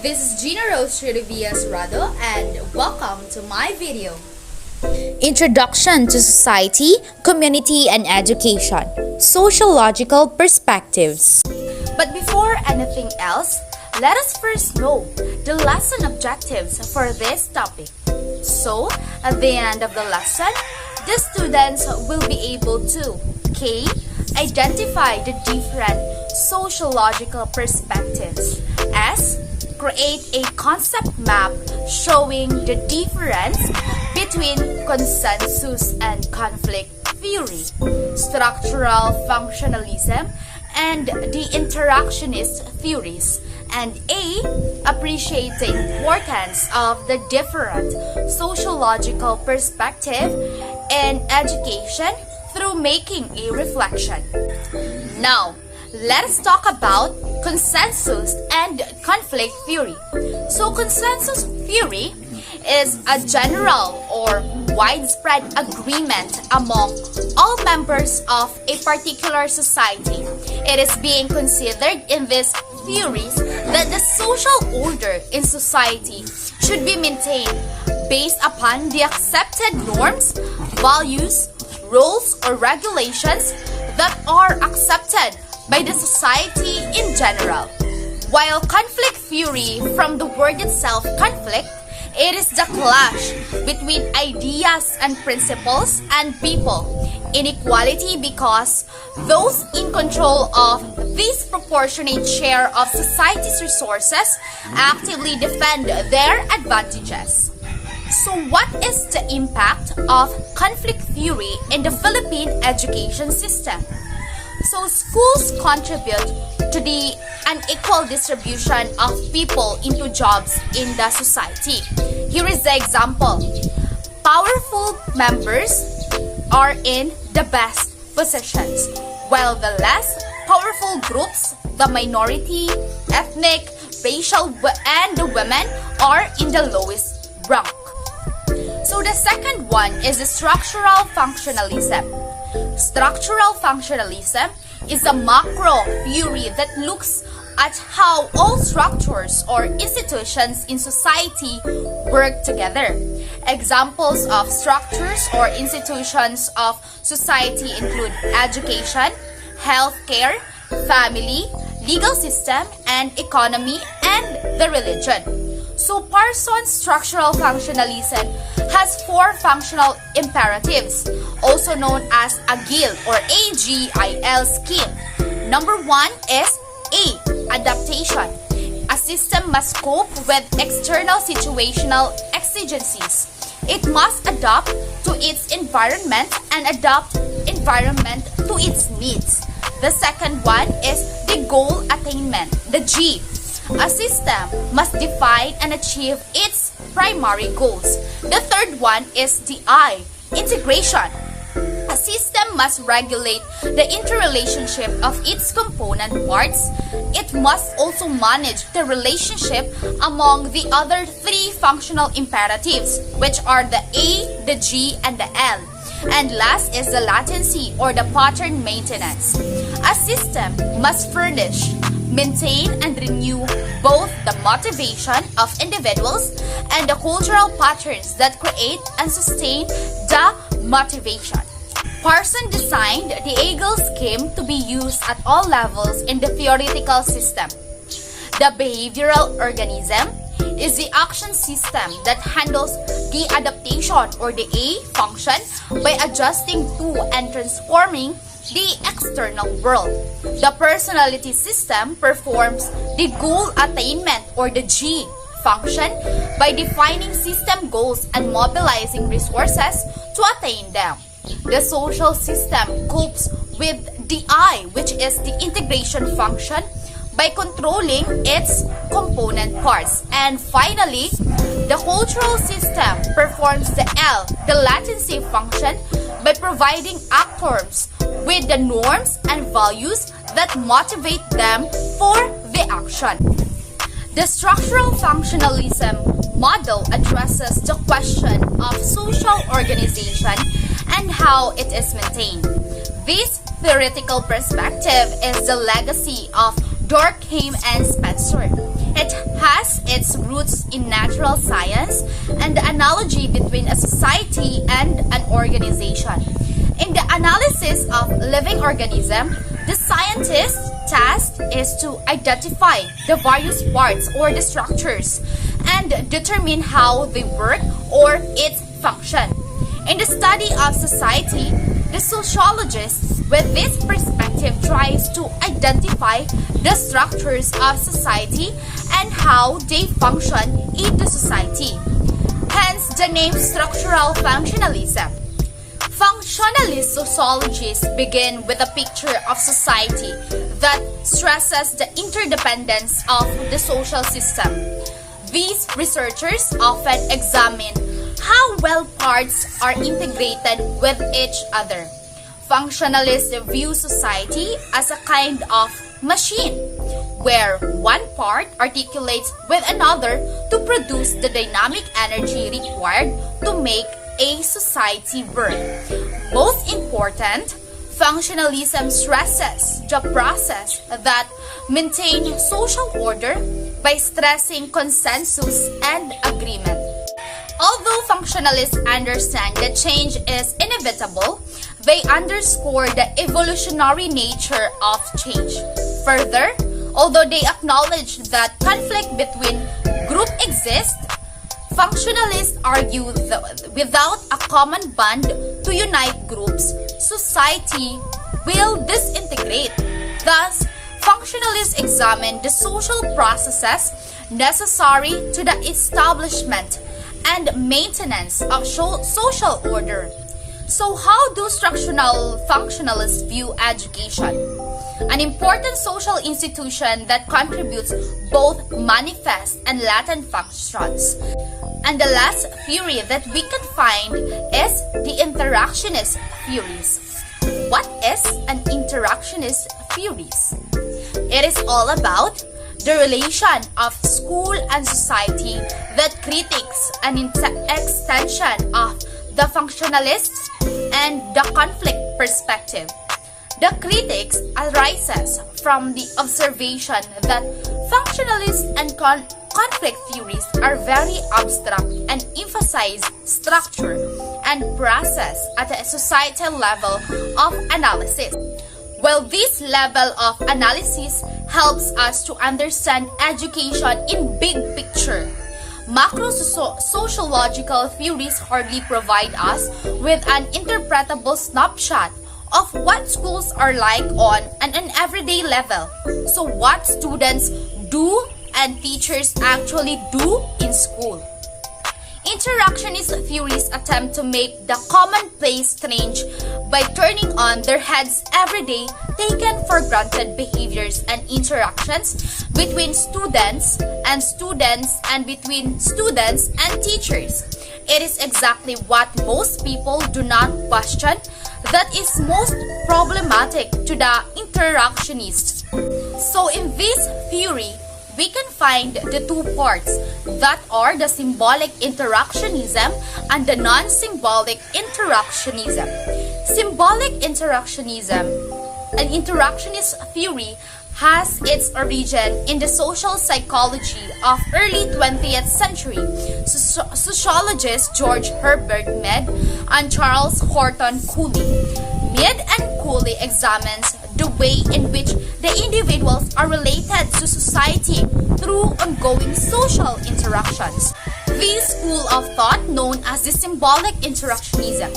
This is Gina Rose Rado and welcome to my video. Introduction to Society, Community and Education. Sociological Perspectives. But before anything else, let us first know the lesson objectives for this topic. So, at the end of the lesson, the students will be able to K. Identify the different sociological perspectives. S. Create a concept map showing the difference between consensus and conflict theory, structural functionalism, and the interactionist theories. And A. Appreciate the importance of the different sociological perspective in education through making a reflection. Now, let us talk about consensus and conflict theory. So, consensus theory is a general or widespread agreement among all members of a particular society. It is being considered in these theories that the social order in society should be maintained based upon the accepted norms, values, rules, or regulations that are accepted by the society in general. While conflict theory, from the word itself, conflict, it is the clash between ideas and principles and people. Inequality because those in control of this proportionate share of society's resources actively defend their advantages. So what is the impact of conflict theory in the Philippine education system? So schools contribute to the unequal distribution of people into jobs in the society. Here is the example. Powerful members are in the best positions, while the less powerful groups, the minority, ethnic, racial, and the women are in the lowest rank. So the second one is the structural functionalism. Structural functionalism is a macro theory that looks at how all structures or institutions in society work together. Examples of structures or institutions of society include education, healthcare, family, legal system, and economy, and the religion. So Parsons' structural functionalism has four functional imperatives, also known as AGIL or AGIL scheme. Number one is A. Adaptation. A system must cope with external situational exigencies. It must adapt to its environment and adapt environment to its needs. The second one is the goal attainment, the G. A system must define and achieve its primary goals. The third one is the I, integration. A system must regulate the interrelationship of its component parts. It must also manage the relationship among the other three functional imperatives, which are the A, the G, and the L. And last is the latency or the pattern maintenance. A system must furnish, maintain, and renew both the motivation of individuals and the cultural patterns that create and sustain the motivation. Parsons designed the AGIL scheme to be used at all levels in the theoretical system. The behavioral organism is the action system that handles the adaptation or the A function by adjusting to and transforming the external world. The personality system performs the goal attainment or the G function by defining system goals and mobilizing resources to attain them. The social system copes with the I, which is the integration function, by controlling its component parts. And finally, the cultural system performs the L, the latency function, by providing actors with the norms and values that motivate them for the action. The structural functionalism model addresses the question of social organization and how it is maintained. This theoretical perspective is the legacy of Durkheim and Spencer. It has its roots in natural science and the analogy between a society and an organization. In the analysis of living organism, the scientist's task is to identify the various parts or the structures and determine how they work or its function. In the study of society, the sociologist with this perspective tries to identify the structures of society and how they function in the society. Hence the name structural functionalism. Functionalist sociologists begin with a picture of society that stresses the interdependence of the social system. These researchers often examine how well parts are integrated with each other. Functionalists view society as a kind of machine, where one part articulates with another to produce the dynamic energy required to make a society work. Most important, functionalism stresses the process that maintains social order by stressing consensus and agreement. Although functionalists understand that change is inevitable, they underscore the evolutionary nature of change. Further, although they acknowledge that conflict between groups exists, functionalists argue that without a common bond to unite groups, society will disintegrate. Thus, functionalists examine the social processes necessary to the establishment and maintenance of social order. So how do structural functionalists view education? An important social institution that contributes both manifest and latent functions. And the last theory that we can find is the interactionist theories. What is an interactionist theories? It is all about the relation of school and society that critiques an extension of the functionalists and the conflict perspective. The critics arises from the observation that functionalist and conflict theories are very abstract and emphasize structure and process at a societal level of analysis. While this level of analysis helps us to understand education in big picture, macro-sociological theories hardly provide us with an interpretable snapshot of what schools are like on an everyday level. So what students do and teachers actually do in school. Interactionist theories attempt to make the commonplace strange by turning on their heads everyday taken for granted behaviors and interactions between students and between students and teachers. It is exactly what most people do not question that is most problematic to the interactionists. So in this theory, we can find the two parts that are the symbolic interactionism and the non-symbolic interactionism. Symbolic interactionism, an interactionist theory, has its origin in the social psychology of early 20th century. Sociologists George Herbert Mead and Charles Horton Cooley. Mead and Cooley examines the way in which the individuals are related to society through ongoing social interactions. This school of thought, known as the symbolic interactionism,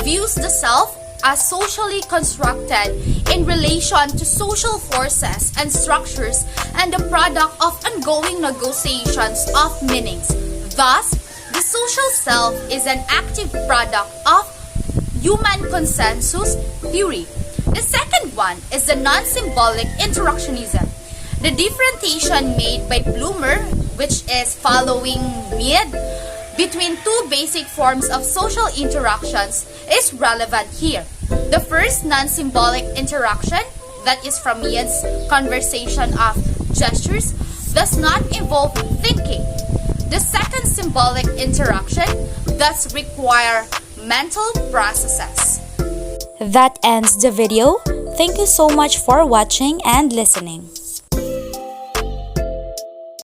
views the self as socially constructed in relation to social forces and structures and the product of ongoing negotiations of meanings. Thus, the social self is an active product of human consensus theory. The second one is the non-symbolic interactionism. The differentiation made by Bloomer, which is following Mead, between two basic forms of social interactions is relevant here. The first non-symbolic interaction, that is from Mead's conversation of gestures, does not involve thinking. The second symbolic interaction does require mental processes. That ends the video. Thank you so much for watching and listening.